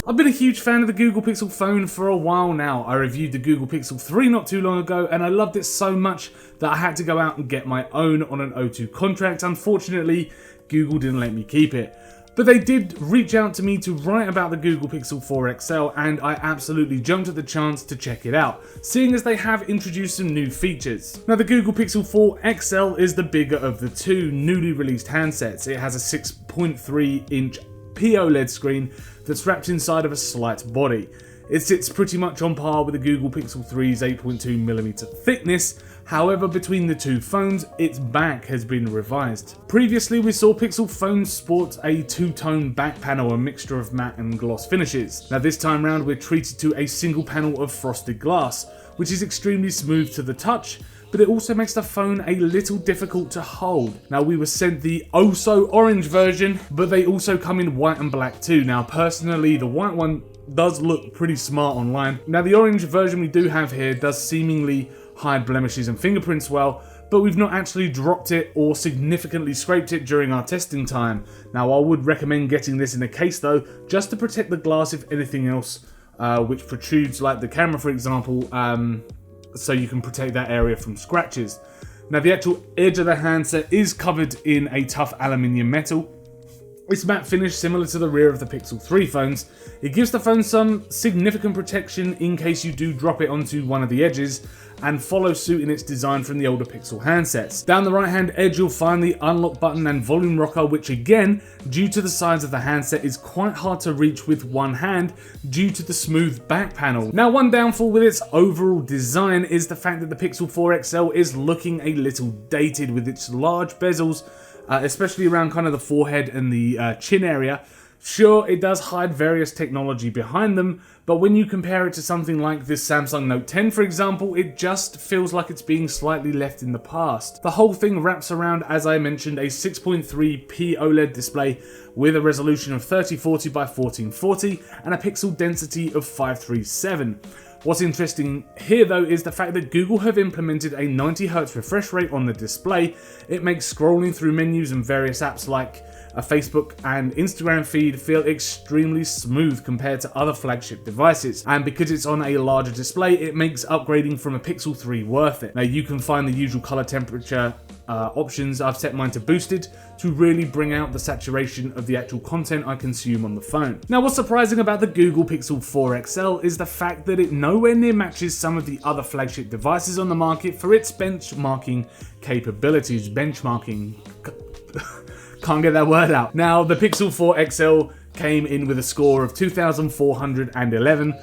I've been a huge fan of the Google Pixel phone for a while now. I reviewed the Google Pixel 3 not too long ago and I loved it so much that I had to go out and get my own on an O2 contract. Unfortunately, Google didn't let me keep it. But they did reach out to me to write about the Google Pixel 4 XL and I absolutely jumped at the chance to check it out, seeing as they have introduced some new features. Now the Google Pixel 4 XL is the bigger of the two newly released handsets. It has a 6.3 inch POLED screen that's wrapped inside of a slight body. It sits pretty much on par with the Google Pixel 3's 8.2mm thickness, however between the two phones, its back has been revised. Previously we saw Pixel phones sport a two-tone back panel, a mixture of matte and gloss finishes. Now this time round we're treated to a single panel of frosted glass, which is extremely smooth to the touch, but it also makes the phone a little difficult to hold. Now we were sent the oh so orange version, but they also come in white and black too. Now personally the white one does look pretty smart online. Now the orange version we do have here does seemingly hide blemishes and fingerprints well, but we've not actually dropped it or significantly scraped it during our testing time. Now I would recommend getting this in a case though, just to protect the glass if anything else which protrudes, like the camera for example, so you can protect that area from scratches. Now the actual edge of the handset is covered in a tough aluminium metal. It's matte finish similar to the rear of the Pixel 3 phones. It gives the phone some significant protection in case you do drop it onto one of the edges, and follows suit in its design from the older Pixel handsets. Down the right hand edge you'll find the unlock button and volume rocker, which again, due to the size of the handset, is quite hard to reach with one hand due to the smooth back panel. Now one downfall with its overall design is the fact that the Pixel 4 XL is looking a little dated with its large bezels, especially around kind of the forehead and the chin area. Sure, it does hide various technology behind them, but when you compare it to something like this Samsung Note 10 for example, it just feels like it's being slightly left in the past. The whole thing wraps around, as I mentioned, a 6.3p OLED display with a resolution of 3040 by 1440 and a pixel density of 537. What's interesting here though is the fact that Google have implemented a 90Hz refresh rate on the display. It makes scrolling through menus and various apps like a Facebook and Instagram feed feel extremely smooth compared to other flagship devices, and because it's on a larger display it makes upgrading from a Pixel 3 worth it. Now you can find the usual color temperature options. I've set mine to boosted to really bring out the saturation of the actual content I consume on the phone. Now what's surprising about the Google Pixel 4 XL is the fact that it nowhere near matches some of the other flagship devices on the market for its benchmarking capabilities. Can't get that word out. Now the Pixel 4 XL came in with a score of 2,411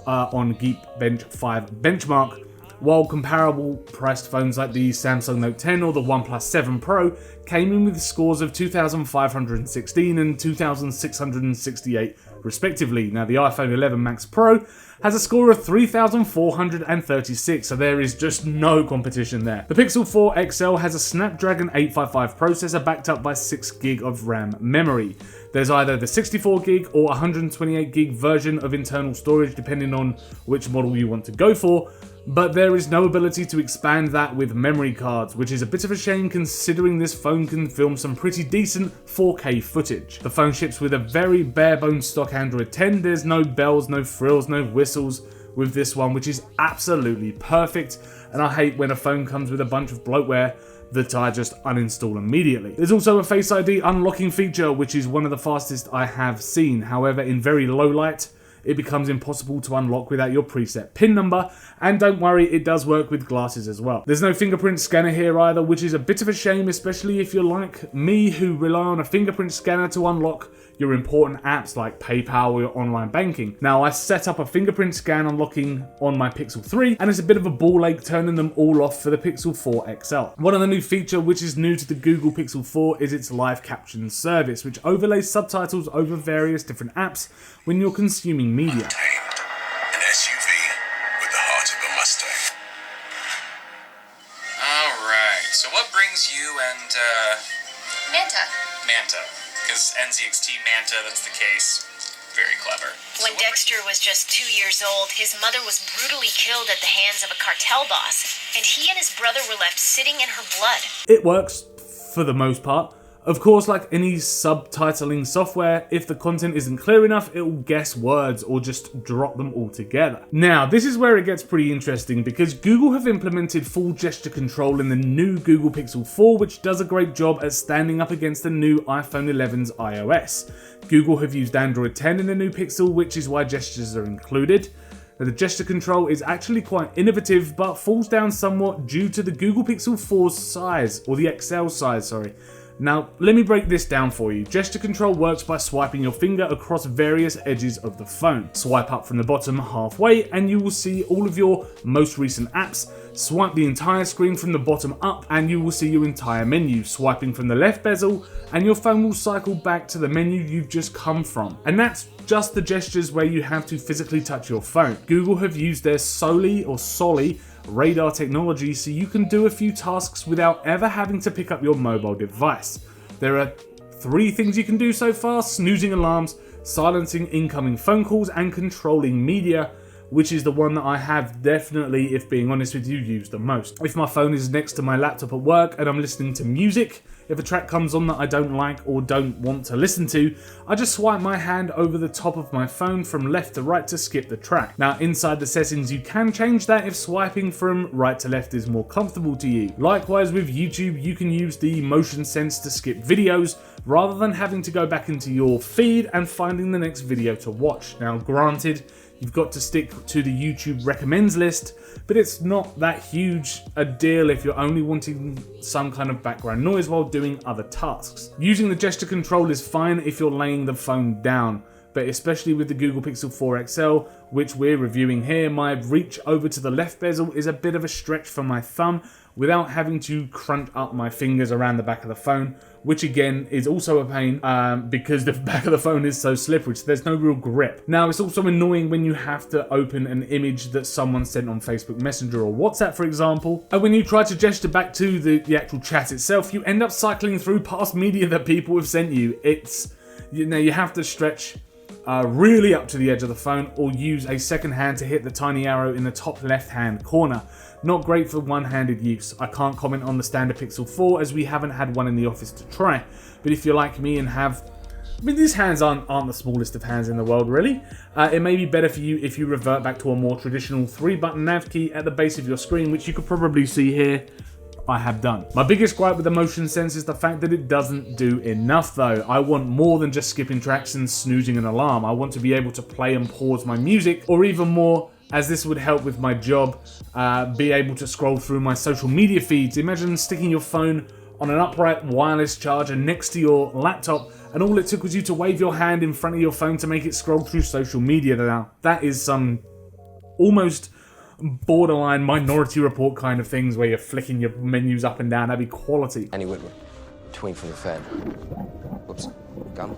on Geekbench 5 benchmark, while comparable priced phones like the Samsung Note 10 or the OnePlus 7 Pro came in with scores of 2,516 and 2,668 respectively. Now the iPhone 11 Max Pro has a score of 3,436, so there is just no competition there. The Pixel 4 XL has a Snapdragon 855 processor backed up by 6GB of RAM memory. There's either the 64GB or 128GB version of internal storage depending on which model you want to go for, but there is no ability to expand that with memory cards, which is a bit of a shame considering this phone can film some pretty decent 4K footage. The phone ships with a very bare bones stock Android 10, there's no bells, no frills, no whistles with this one, which is absolutely perfect, and I hate when a phone comes with a bunch of bloatware that I just uninstall immediately. There's also a Face ID unlocking feature, which is one of the fastest I have seen. However, in very low light, it becomes impossible to unlock without your preset PIN number, and don't worry, it does work with glasses as well. There's no fingerprint scanner here either, which is a bit of a shame, especially if you're like me who rely on a fingerprint scanner to unlock your important apps like PayPal or your online banking. Now I set up a fingerprint scan unlocking on my Pixel 3 and it's a bit of a ball ache turning them all off for the Pixel 4 XL. One other new feature which is new to the Google Pixel 4 is its live caption service, which overlays subtitles over various different apps when you're consuming media. An SUV with the heart of a Mustang. Alright, so what brings you and Manta. Because NZXT Manta, that's the case. Very clever. When Dexter was just 2 years old, his mother was brutally killed at the hands of a cartel boss, and he and his brother were left sitting in her blood. It works for the most part. Of course, like any subtitling software, if the content isn't clear enough, it will guess words or just drop them all together. Now, this is where it gets pretty interesting because Google have implemented full gesture control in the new Google Pixel 4, which does a great job at standing up against the new iPhone 11's iOS. Google have used Android 10 in the new Pixel, which is why gestures are included. Now, the gesture control is actually quite innovative, but falls down somewhat due to the Google Pixel 4's size, or the XL size, sorry. Now, let me break this down for you. Gesture control works by swiping your finger across various edges of the phone. Swipe up from the bottom halfway and you will see all of your most recent apps. Swipe the entire screen from the bottom up and you will see your entire menu. Swiping from the left bezel and your phone will cycle back to the menu you've just come from. And that's just the gestures where you have to physically touch your phone. Google have used their Soli radar technology so you can do a few tasks without ever having to pick up your mobile device. There are 3 things you can do so far: snoozing alarms, silencing incoming phone calls, and controlling media, which is the one that I have definitely, if being honest with you, used the most. If my phone is next to my laptop at work and I'm listening to music, if a track comes on that I don't like or don't want to listen to, I just swipe my hand over the top of my phone from left to right to skip the track. Now, inside the settings you can change that if swiping from right to left is more comfortable to you. Likewise with YouTube, you can use the motion sense to skip videos rather than having to go back into your feed and finding the next video to watch. Now granted, you've got to stick to the YouTube recommends list, but it's not that huge a deal if you're only wanting some kind of background noise while doing other tasks. Using the gesture control is fine if you're laying the phone down, but especially with the Google Pixel 4 XL, which we're reviewing here, my reach over to the left bezel is a bit of a stretch for my thumb without having to crunch up my fingers around the back of the phone, which again is also a pain because the back of the phone is so slippery, so there's no real grip. Now, it's also annoying when you have to open an image that someone sent on Facebook Messenger or WhatsApp, for example, and when you try to gesture back to the actual chat itself, you end up cycling through past media that people have sent you. It's, you know, you have to stretch really up to the edge of the phone or use a second hand to hit the tiny arrow in the top left hand corner. Not great for one-handed use. I can't comment on the standard Pixel 4 as we haven't had one in the office to try, but if you're like me and have, I mean, these hands aren't the smallest of hands in the world really, it may be better for you if you revert back to a more traditional 3-button nav key at the base of your screen, which you could probably see here. I have done. My biggest gripe with the motion sense is the fact that it doesn't do enough though. I want more than just skipping tracks and snoozing an alarm. I want to be able to play and pause my music, or even more, as this would help with my job, be able to scroll through my social media feeds. Imagine sticking your phone on an upright wireless charger next to your laptop and all it took was you to wave your hand in front of your phone to make it scroll through social media. Now, that is some almost borderline Minority Report kind of things where you're flicking your menus up and down. That'd be quality. Annie Whitmer, tweet from the Fed. Whoops, gun.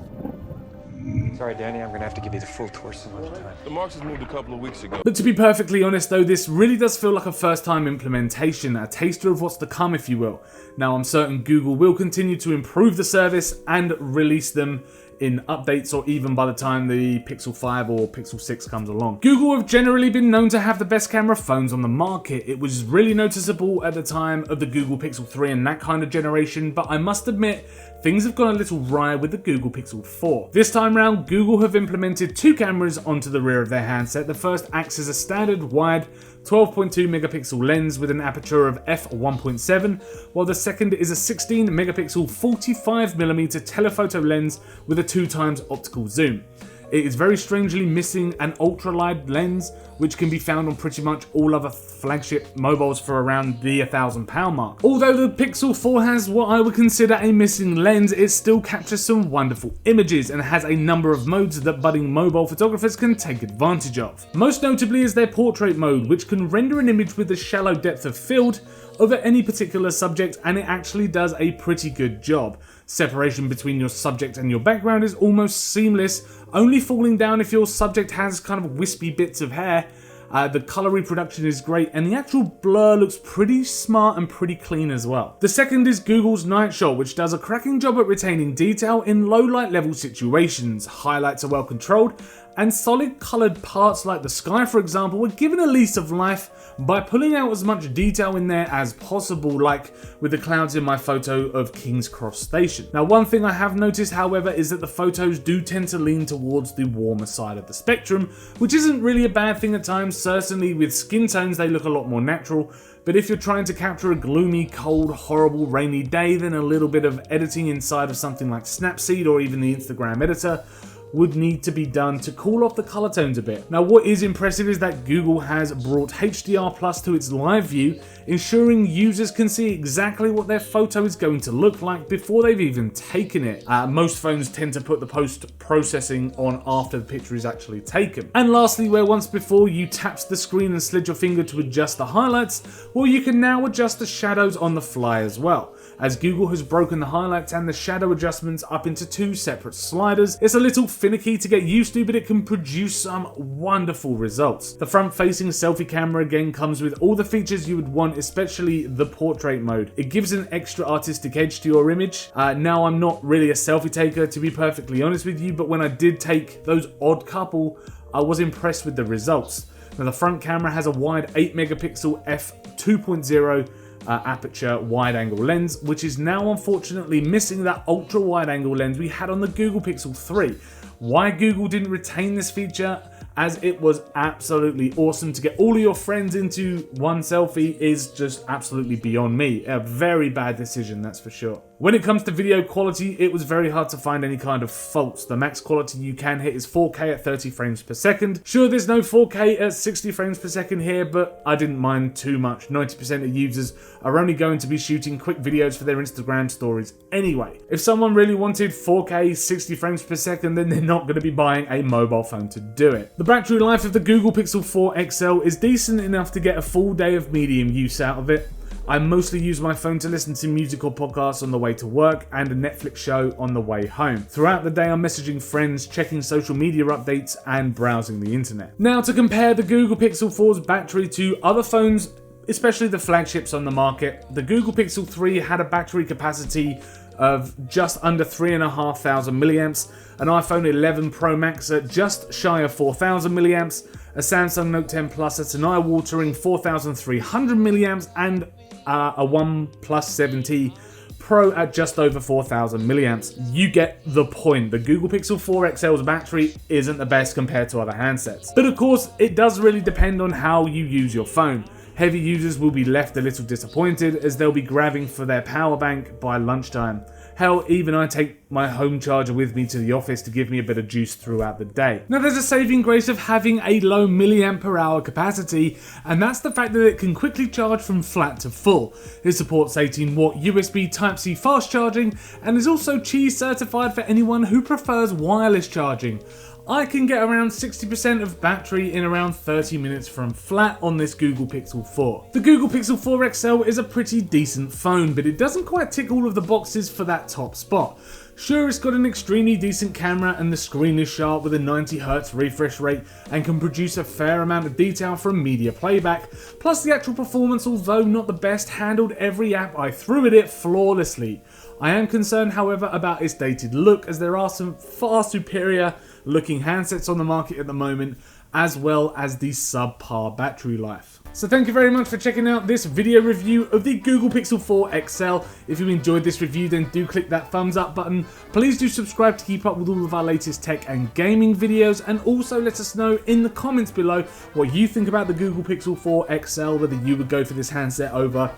Sorry, Danny, I'm gonna have to give you the full tour some other time. The Marxists moved a couple of weeks ago. But to be perfectly honest though, this really does feel like a first time implementation, a taster of what's to come, if you will. Now, I'm certain Google will continue to improve the service and release them in updates, or even by the time the Pixel 5 or Pixel 6 comes along. Google have generally been known to have the best camera phones on the market. It was really noticeable at the time of the Google Pixel 3 and that kind of generation, but I must admit, things have gone a little wry with the Google Pixel 4. This time round, Google have implemented 2 cameras onto the rear of their handset. The first acts as a standard wide 12.2 megapixel lens with an aperture of f1.7, while the second is a 16 megapixel 45mm telephoto lens with a 2x optical zoom. It is very strangely missing an ultra-wide lens, which can be found on pretty much all other flagship mobiles for around the £1,000 mark. Although the Pixel 4 has what I would consider a missing lens, it still captures some wonderful images and has a number of modes that budding mobile photographers can take advantage of. Most notably is their portrait mode, which can render an image with a shallow depth of field over any particular subject, and it actually does a pretty good job. Separation between your subject and your background is almost seamless, only falling down if your subject has kind of wispy bits of hair. The color reproduction is great, and the actual blur looks pretty smart and pretty clean as well. The second is Google's Night Shot, which does a cracking job at retaining detail in low light level situations. Highlights are well controlled, and solid coloured parts like the sky, for example, were given a lease of life by pulling out as much detail in there as possible, like with the clouds in my photo of King's Cross Station. Now, one thing I have noticed, however, is that the photos do tend to lean towards the warmer side of the spectrum, which isn't really a bad thing at times. Certainly with skin tones, they look a lot more natural. But if you're trying to capture a gloomy, cold, horrible, rainy day, then a little bit of editing inside of something like Snapseed or even the Instagram editor would need to be done to cool off the color tones a bit. Now, what is impressive is that Google has brought HDR+ to its live view, ensuring users can see exactly what their photo is going to look like before they've even taken it. Most phones tend to put the post-processing on after the picture is actually taken. And lastly, where once before you tapped the screen and slid your finger to adjust the highlights, well, you can now adjust the shadows on the fly as well. As Google has broken the highlights and the shadow adjustments up into two separate sliders, it's a little finicky to get used to, but it can produce some wonderful results. The front-facing selfie camera again comes with all the features you would want, especially the portrait mode. It gives an extra artistic edge to your image. Now, I'm not really a selfie taker, to be perfectly honest with you, but when I did take those odd couple, I was impressed with the results. Now, the front camera has a wide 8-megapixel f2.0 aperture wide-angle lens, which is now unfortunately missing that ultra-wide-angle lens we had on the Google Pixel 3. Why Google didn't retain this feature, as it was absolutely awesome to get all of your friends into one selfie, is just absolutely beyond me. A very bad decision, that's for sure. When it comes to video quality, it was very hard to find any kind of faults. The max quality you can hit is 4K at 30 frames per second. Sure, there's no 4K at 60 frames per second here, but I didn't mind too much. 90% of users are only going to be shooting quick videos for their Instagram stories anyway. If someone really wanted 4K 60 frames per second, then they're not going to be buying a mobile phone to do it. The battery life of the Google Pixel 4 XL is decent enough to get a full day of medium use out of it. I mostly use my phone to listen to music or podcasts on the way to work and a Netflix show on the way home. Throughout the day, I'm messaging friends, checking social media updates, and browsing the internet. Now, to compare the Google Pixel 4's battery to other phones, especially the flagships on the market, the Google Pixel 3 had a battery capacity of just under 3,500 milliamps, an iPhone 11 Pro Max at just shy of 4,000 milliamps, a Samsung Note 10 Plus at an eye-watering 4,300 milliamps, and a OnePlus 7T Pro at just over 4,000 milliamps. You get the point. The Google Pixel 4 XL's battery isn't the best compared to other handsets. But of course, it does really depend on how you use your phone. Heavy users will be left a little disappointed, as they'll be grabbing for their power bank by lunchtime. Hell, even I take my home charger with me to the office to give me a bit of juice throughout the day. Now, there's a saving grace of having a low milliamp per hour capacity, and that's the fact that it can quickly charge from flat to full. It supports 18-watt USB Type-C fast charging, and is also Qi certified for anyone who prefers wireless charging. I can get around 60% of battery in around 30 minutes from flat on this Google Pixel 4. The Google Pixel 4 XL is a pretty decent phone, but it doesn't quite tick all of the boxes for that top spot. Sure, it's got an extremely decent camera and the screen is sharp with a 90Hz refresh rate and can produce a fair amount of detail from media playback, plus the actual performance, although not the best, handled every app I threw at it flawlessly. I am concerned, however, about its dated look, as there are some far superior looking handsets on the market at the moment, as well as the subpar battery life. So thank you very much for checking out this video review of the Google Pixel 4 XL. If you enjoyed this review, then do click that thumbs up button. Please do subscribe to keep up with all of our latest tech and gaming videos, and also let us know in the comments below what you think about the Google Pixel 4 XL, whether you would go for this handset over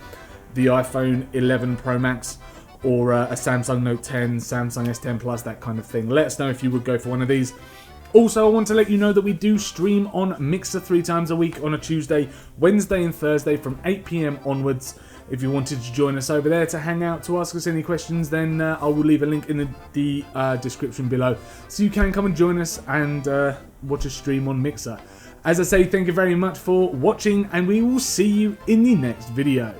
the iPhone 11 Pro Max or a Samsung Note 10, Samsung S10 Plus, that kind of thing. Let us know if you would go for one of these. Also, I want to let you know that we do stream on Mixer 3 times a week on a Tuesday, Wednesday and Thursday from 8 PM onwards. If you wanted to join us over there to hang out, to ask us any questions, then I will leave a link in the description below, so you can come and join us and watch a stream on Mixer. As I say, thank you very much for watching, and we will see you in the next video.